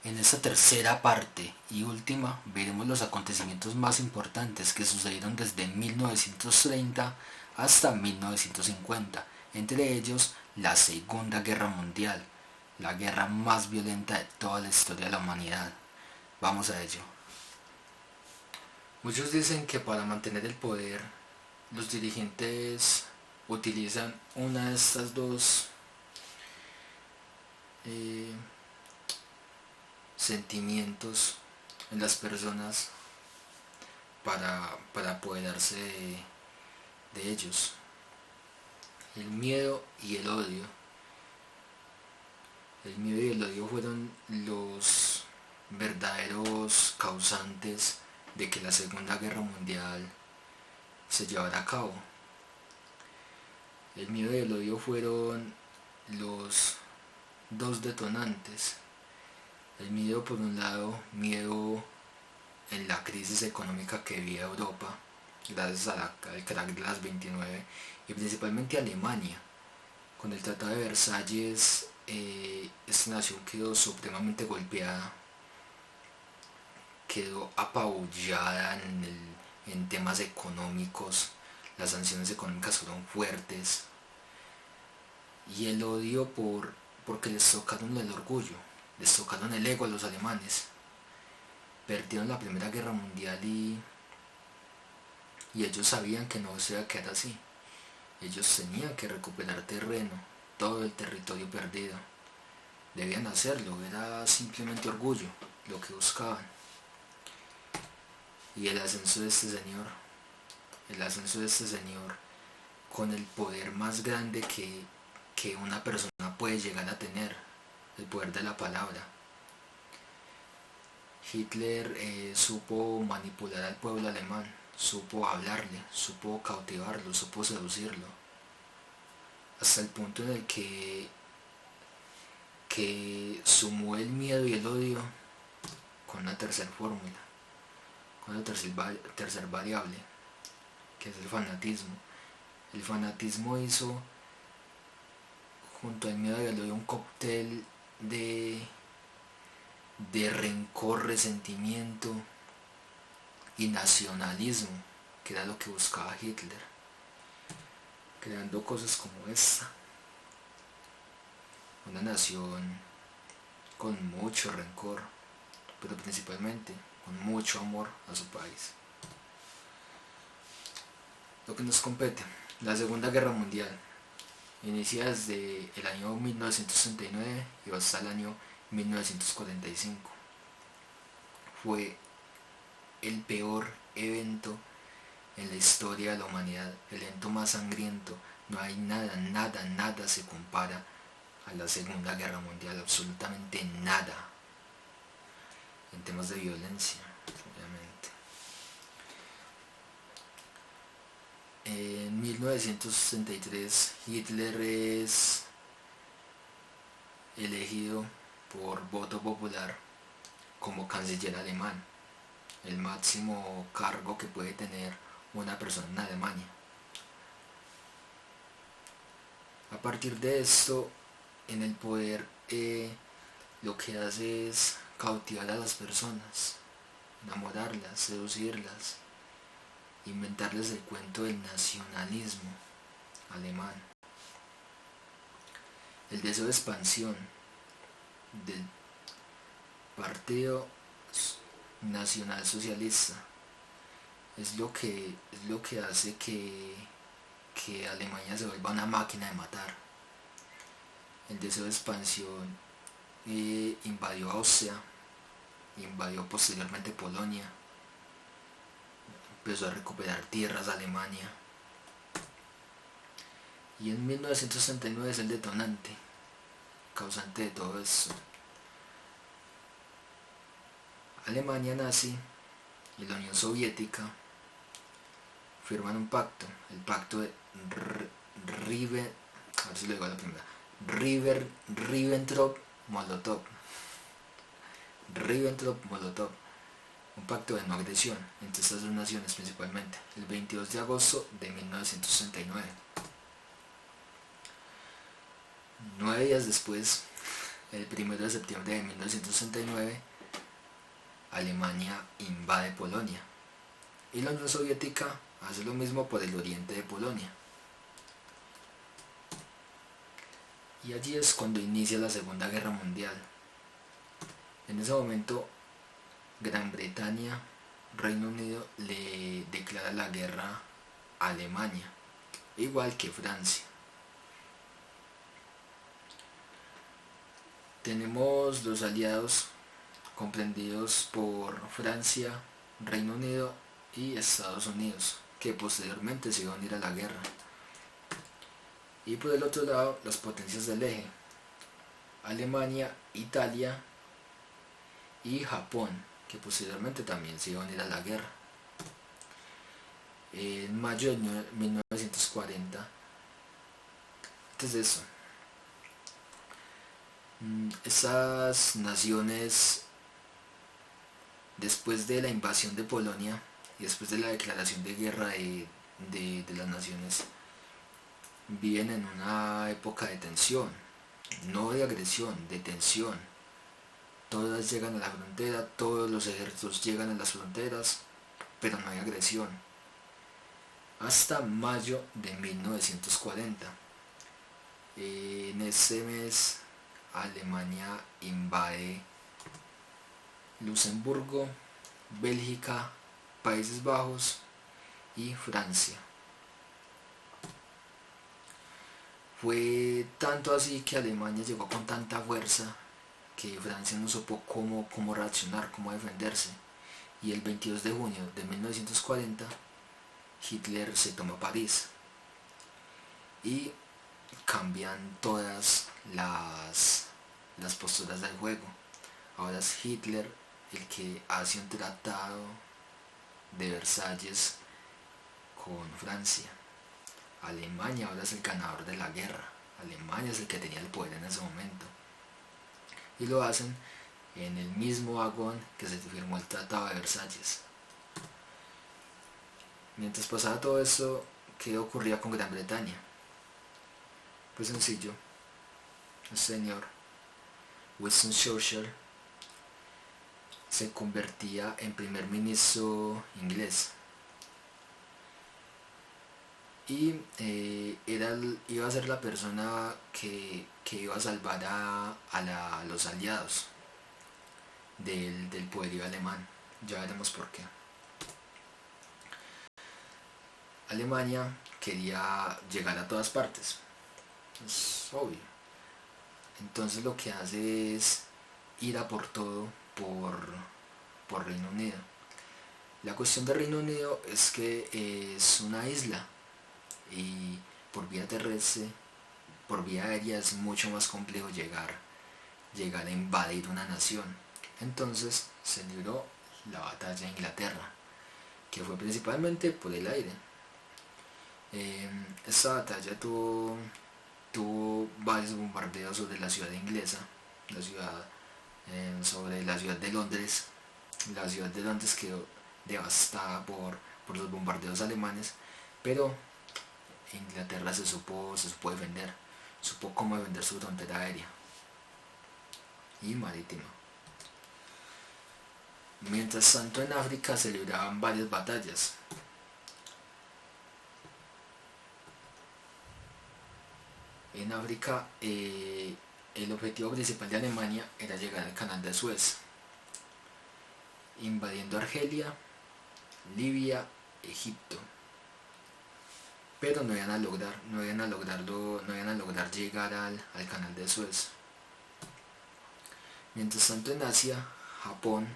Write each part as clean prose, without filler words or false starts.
En esta tercera parte y última veremos los acontecimientos más importantes que sucedieron desde 1930 hasta 1950, entre ellos la Segunda Guerra Mundial, la guerra más violenta de toda la historia de la humanidad. Vamos a ello. Muchos dicen que para mantener el poder los dirigentes utilizan una de estas dos eh, sentimientos en las personas para apoderarse de ellos. El miedo y el odio. El miedo y el odio fueron los verdaderos causantes de que la Segunda Guerra Mundial se llevara a cabo. El miedo y el odio fueron los dos detonantes. El miedo, por un lado, miedo en la crisis económica que vivía Europa gracias al crack de las 29 y principalmente Alemania. Con el Tratado de Versalles esta nación quedó supremamente golpeada, quedó apabullada en temas económicos, las sanciones económicas fueron fuertes y el odio porque les tocaron el orgullo, les tocaron el ego a los alemanes. Perdieron la Primera Guerra Mundial y ellos sabían que no se iba a quedar así. Ellos tenían que recuperar terreno, todo el territorio perdido. Debían hacerlo, era simplemente orgullo lo que buscaban. Y el ascenso de este señor con el poder más grande que una persona puede llegar a tener, el poder de la palabra. Hitler supo manipular al pueblo alemán, supo hablarle, supo cautivarlo, supo seducirlo, hasta el punto en el que sumó el miedo y el odio con una tercera fórmula, con una tercer variable, que es el fanatismo. El fanatismo hizo junto al miedo y al odio un cóctel de rencor, resentimiento y nacionalismo, que era lo que buscaba Hitler, creando cosas como esta. Una nación con mucho rencor, pero principalmente con mucho amor a su país. Lo que nos compete, la Segunda Guerra Mundial, inicia desde el año 1969 y va hasta el año 1945. Fue el peor evento en la historia de la humanidad, el evento más sangriento. No hay nada se compara a la Segunda Guerra Mundial, absolutamente nada, en temas de violencia, obviamente. En 1963 Hitler es elegido por voto popular como canciller alemán, el máximo cargo que puede tener una persona en Alemania. A partir de esto, en el poder lo que hace es cautivar a las personas, enamorarlas, seducirlas, inventarles el cuento del nacionalismo alemán, el deseo de expansión del Partido Nacional Socialista es lo que hace que Alemania se vuelva una máquina de matar. El deseo de expansión invadió Austria, invadió posteriormente Polonia, empezó a recuperar tierras de Alemania y en 1969 es el detonante, causante de todo esto. Alemania nazi y la Unión Soviética firman un pacto, el pacto de a ver si lo digo a la primera, Ribbentrop-Molotov, un pacto de no agresión entre estas dos naciones principalmente, el 22 de agosto de 1969. 9 días después, el 1 de septiembre de 1969, Alemania invade Polonia y la Unión Soviética hace lo mismo por el oriente de Polonia. Y allí es cuando inicia la Segunda Guerra Mundial. En ese momento, Gran Bretaña, Reino Unido le declara la guerra a Alemania, igual que Francia. Tenemos los aliados comprendidos por Francia, Reino Unido y Estados Unidos, que posteriormente se iban a unir a la guerra. Y por el otro lado, las potencias del eje: Alemania, Italia y Japón, que posteriormente también se iban a unir a la guerra. En mayo de 1940, antes de eso, esas naciones, después de la invasión de Polonia y después de la declaración de guerra de las naciones, viven en una época de tensión, no de agresión, de tensión. Todas llegan a la frontera, todos los ejércitos llegan a las fronteras, pero no hay agresión. Hasta mayo de 1940. En ese mes, Alemania invade Luxemburgo, Bélgica, Países Bajos y Francia. Fue tanto así que Alemania llegó con tanta fuerza que Francia no supo cómo reaccionar, cómo defenderse. Y el 22 de junio de 1940, Hitler se toma París y cambian todas las posturas del juego. Ahora es Hitler el que hace un tratado de Versalles con Francia. Alemania ahora es el ganador de la guerra. Alemania es el que tenía el poder en ese momento. Y lo hacen en el mismo vagón que se firmó el tratado de Versalles. Mientras pasaba todo esto, ¿qué ocurría con Gran Bretaña? Pues sencillo. El señor Winston Churchill se convertía en primer ministro inglés y iba a ser la persona que iba a salvar a los aliados del poderío alemán. Ya veremos por qué. Alemania quería llegar a todas partes, es obvio. Entonces lo que hace es ir a por todo por Reino Unido. La cuestión de Reino Unido es que es una isla y por vía terrestre, por vía aérea es mucho más complejo llegar a invadir una nación. Entonces se libró la batalla de Inglaterra, que fue principalmente por el aire. Esta batalla tuvo varios bombardeos sobre la ciudad inglesa, sobre la ciudad de Londres. La ciudad de Londres quedó devastada por los bombardeos alemanes, pero Inglaterra se supo defender, supo cómo defender su frontera aérea y marítima. Mientras tanto, en África se libraban varias batallas. En África, el objetivo principal de Alemania era llegar al canal de Suez, invadiendo Argelia, Libia, Egipto. Pero no iban a lograr llegar al canal de Suez. Mientras tanto, en Asia, Japón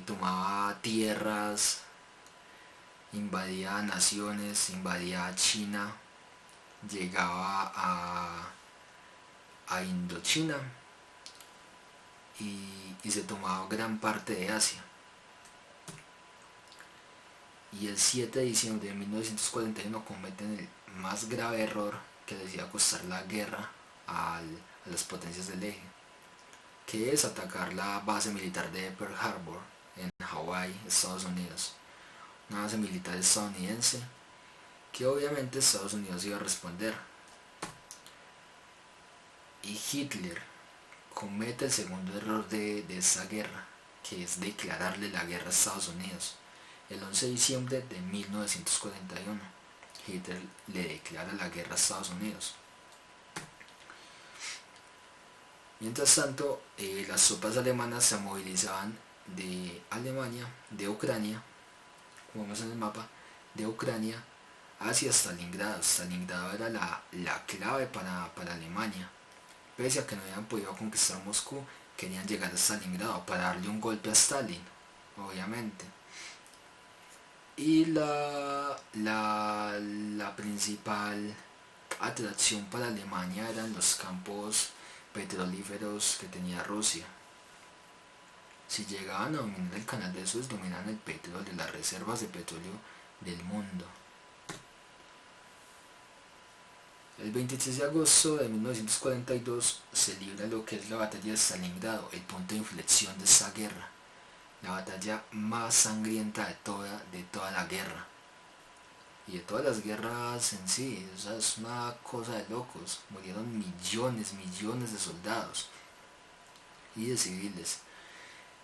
tomaba tierras, invadía naciones, invadía China, llegaba a Indochina y se tomaba gran parte de Asia. Y el 7 de diciembre de 1941 cometen el más grave error que les iba a costar la guerra a las potencias del eje, que es atacar la base militar de Pearl Harbor en Hawái, Estados Unidos. Una base militar estadounidense que obviamente Estados Unidos iba a responder. Y Hitler comete el segundo error de esta guerra, que es declararle la guerra a Estados Unidos. El 11 de diciembre de 1941, Hitler le declara la guerra a Estados Unidos. Mientras tanto, las tropas alemanas se movilizaban de Alemania, de Ucrania, como vemos en el mapa, de Ucrania hacia Stalingrado. Stalingrado era la clave para Alemania. Pese a que no habían podido conquistar Moscú, querían llegar a Stalingrado para darle un golpe a Stalin, obviamente. Y la principal atracción para Alemania eran los campos petrolíferos que tenía Rusia. Si llegaban a dominar el canal de Suez, dominaban el petróleo, las reservas de petróleo del mundo. El 23 de agosto de 1942 se libra lo que es la batalla de Stalingrado, el punto de inflexión de esta guerra, la batalla más sangrienta de toda la guerra y de todas las guerras en sí. O sea, es una cosa de locos. Murieron millones de soldados y de civiles.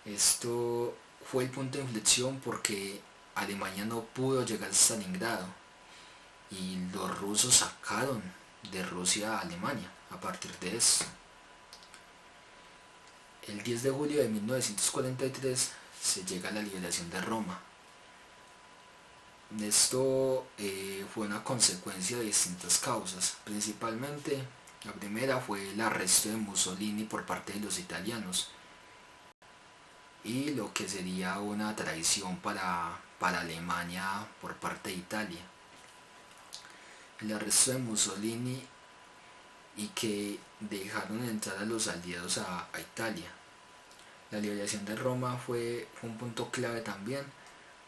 Esto fue el punto de inflexión porque Alemania no pudo llegar a Stalingrado y los rusos sacaron de Rusia a Alemania a partir de eso. El 10 de julio de 1943 se llega a la liberación de Roma. Esto fue una consecuencia de distintas causas. Principalmente, la primera fue el arresto de Mussolini por parte de los italianos y lo que sería una traición para Alemania por parte de Italia. El arresto de Mussolini y que dejaron entrar a los aliados a Italia. La liberación de Roma fue un punto clave también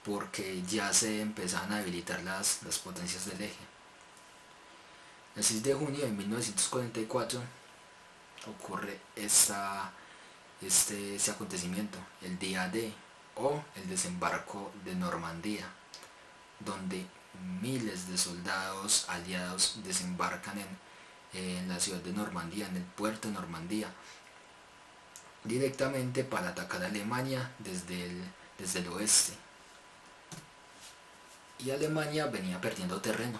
porque ya se empezaban a debilitar las potencias del eje. El 6 de junio de 1944 ocurre este acontecimiento, el día D o el desembarco de Normandía, donde miles de soldados aliados desembarcan en la ciudad de Normandía, en el puerto de Normandía, directamente para atacar a Alemania desde el oeste. Y Alemania venía perdiendo terreno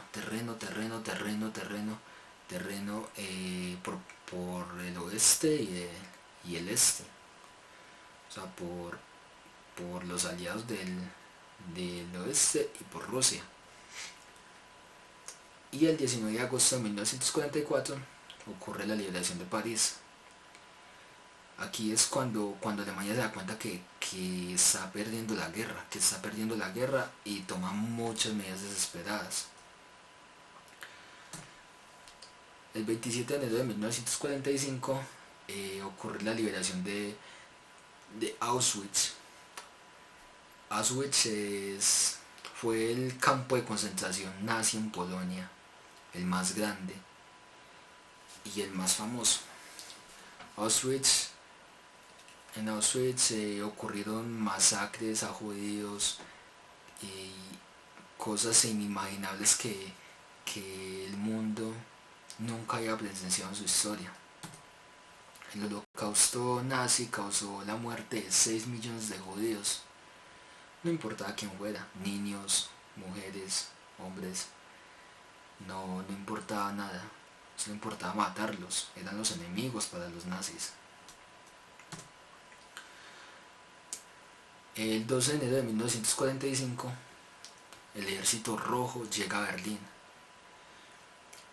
por el oeste y el este, o sea, por los aliados del oeste y por Rusia. Y el 19 de agosto de 1944 ocurre la liberación de París. Aquí es cuando Alemania se da cuenta que está perdiendo la guerra, y toma muchas medidas desesperadas. El 27 de enero de 1945 ocurre la liberación de Auschwitz. Auschwitz fue el campo de concentración nazi en Polonia, el más grande y el más famoso. En Auschwitz ocurrieron masacres a judíos y cosas inimaginables que el mundo nunca había presenciado en su historia. El holocausto nazi causó la muerte de 6 millones de judíos. No importaba quién fuera, niños, mujeres, hombres, no importaba nada, solo importaba matarlos, eran los enemigos para los nazis. El 12 de enero de 1945, el ejército rojo llega a Berlín,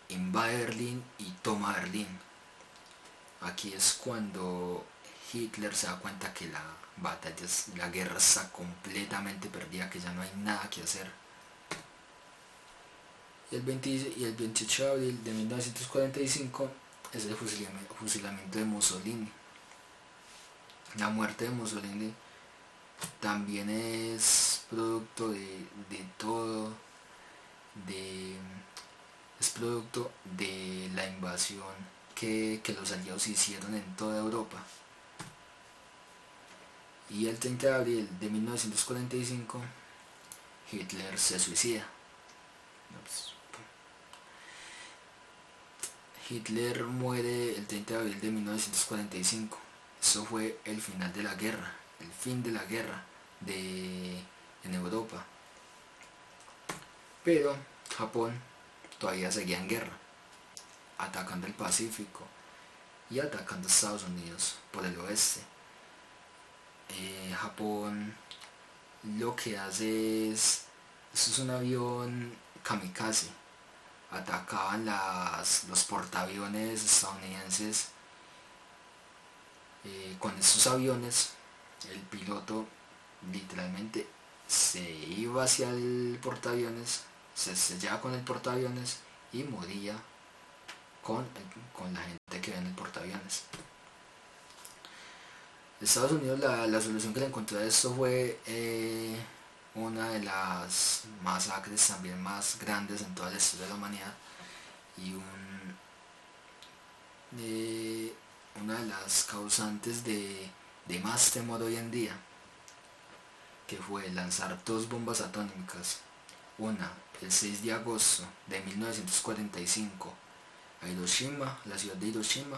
invade Berlín y toma Berlín. Aquí es cuando Hitler se da cuenta que la guerra está completamente perdida, que ya no hay nada que hacer. Y el 28 de abril de 1945 es el fusilamiento de Mussolini. La muerte de Mussolini también es producto es producto de la invasión que los aliados hicieron en toda Europa. Y el 30 de abril de 1945 Hitler se suicida. Hitler muere el 30 de abril de 1945. Eso fue el final de la guerra, el fin de la guerra en Europa. Pero Japón todavía seguía en guerra, atacando el Pacífico y atacando a Estados Unidos por el oeste. Japón lo que hace eso es un avión kamikaze. Atacaban los portaaviones estadounidenses. Con estos aviones el piloto literalmente se iba hacia el portaaviones, se estrellaba con el portaaviones y moría con la gente que ve en el portaaviones. Estados Unidos la solución que le encontró a esto fue una de las masacres también más grandes en toda la historia de la humanidad y una de las causantes de más temor hoy en día, que fue lanzar dos bombas atómicas, una el 6 de agosto de 1945 a Hiroshima, la ciudad de Hiroshima,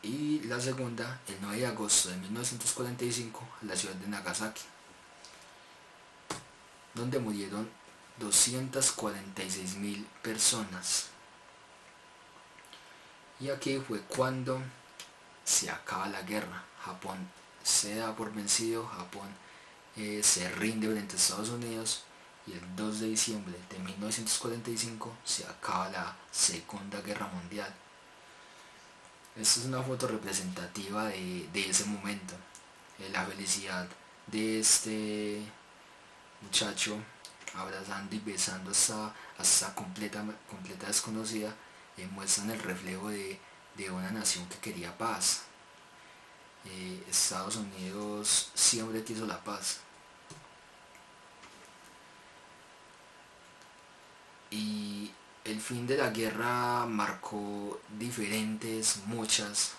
y la segunda el 9 de agosto de 1945 a la ciudad de Nagasaki, donde murieron 246.000 personas. Y aquí fue cuando se acaba la guerra. Japón se da por vencido, Japón se rinde frente a Estados Unidos, y el 2 de diciembre de 1945 se acaba la Segunda Guerra Mundial. Esta es una foto representativa de ese momento, la felicidad de este muchacho abrazando y besando hasta completa desconocida. Muestran el reflejo de una nación que quería paz. Estados Unidos siempre quiso la paz, y el fin de la guerra marcó muchas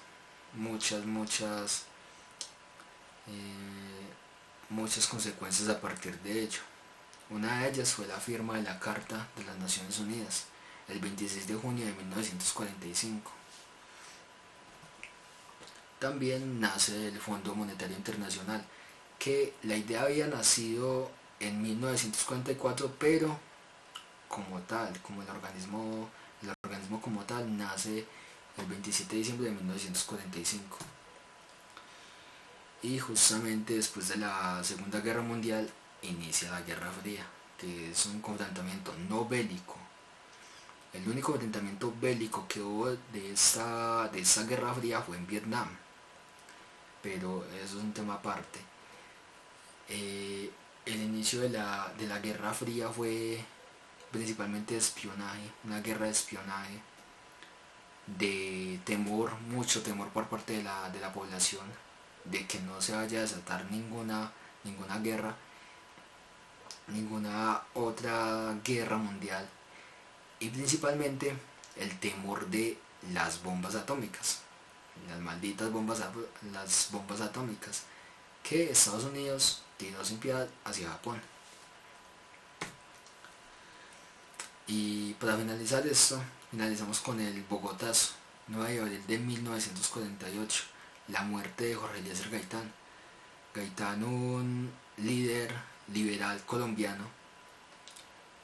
consecuencias a partir de ello. Una de ellas fue la firma de la Carta de las Naciones Unidas el 26 de junio de 1945. También nace el Fondo Monetario Internacional, que la idea había nacido en 1944, pero como tal, como el organismo como tal, nace el 27 de diciembre de 1945. Y justamente después de la Segunda Guerra Mundial inicia la Guerra Fría, que es un confrontamiento no bélico. El único enfrentamiento bélico que hubo de esta Guerra Fría fue en Vietnam, pero eso es un tema aparte. El inicio de la Guerra Fría fue principalmente de espionaje, una guerra de espionaje, de temor, mucho temor por parte de la población, de que no se vaya a desatar ninguna guerra, ninguna otra guerra mundial, y principalmente el temor de las bombas atómicas, las malditas bombas atómicas que Estados Unidos tiró sin piedad hacia Japón. Y para finalizar esto, finalizamos con el Bogotazo, 9 de abril de 1948, la muerte de Jorge Eliezer Gaitán. Gaitán, un líder liberal colombiano,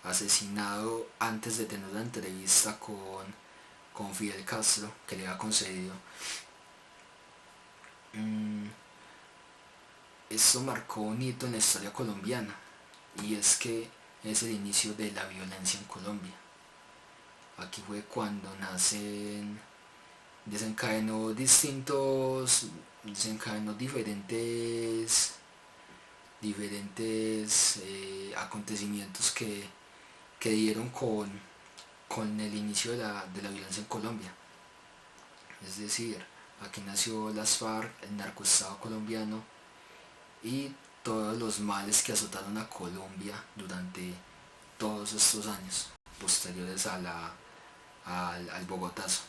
asesinado antes de tener una entrevista con Fidel Castro, que le había concedido. Esto marcó un hito en la historia colombiana, y es que es el inicio de la violencia en Colombia. Aquí fue cuando desencadenó diferentes acontecimientos que dieron con el inicio de la violencia en Colombia. Es decir, aquí nació las FARC, el narcoestado colombiano, y todos los males que azotaron a Colombia durante todos estos años posteriores al Bogotazo.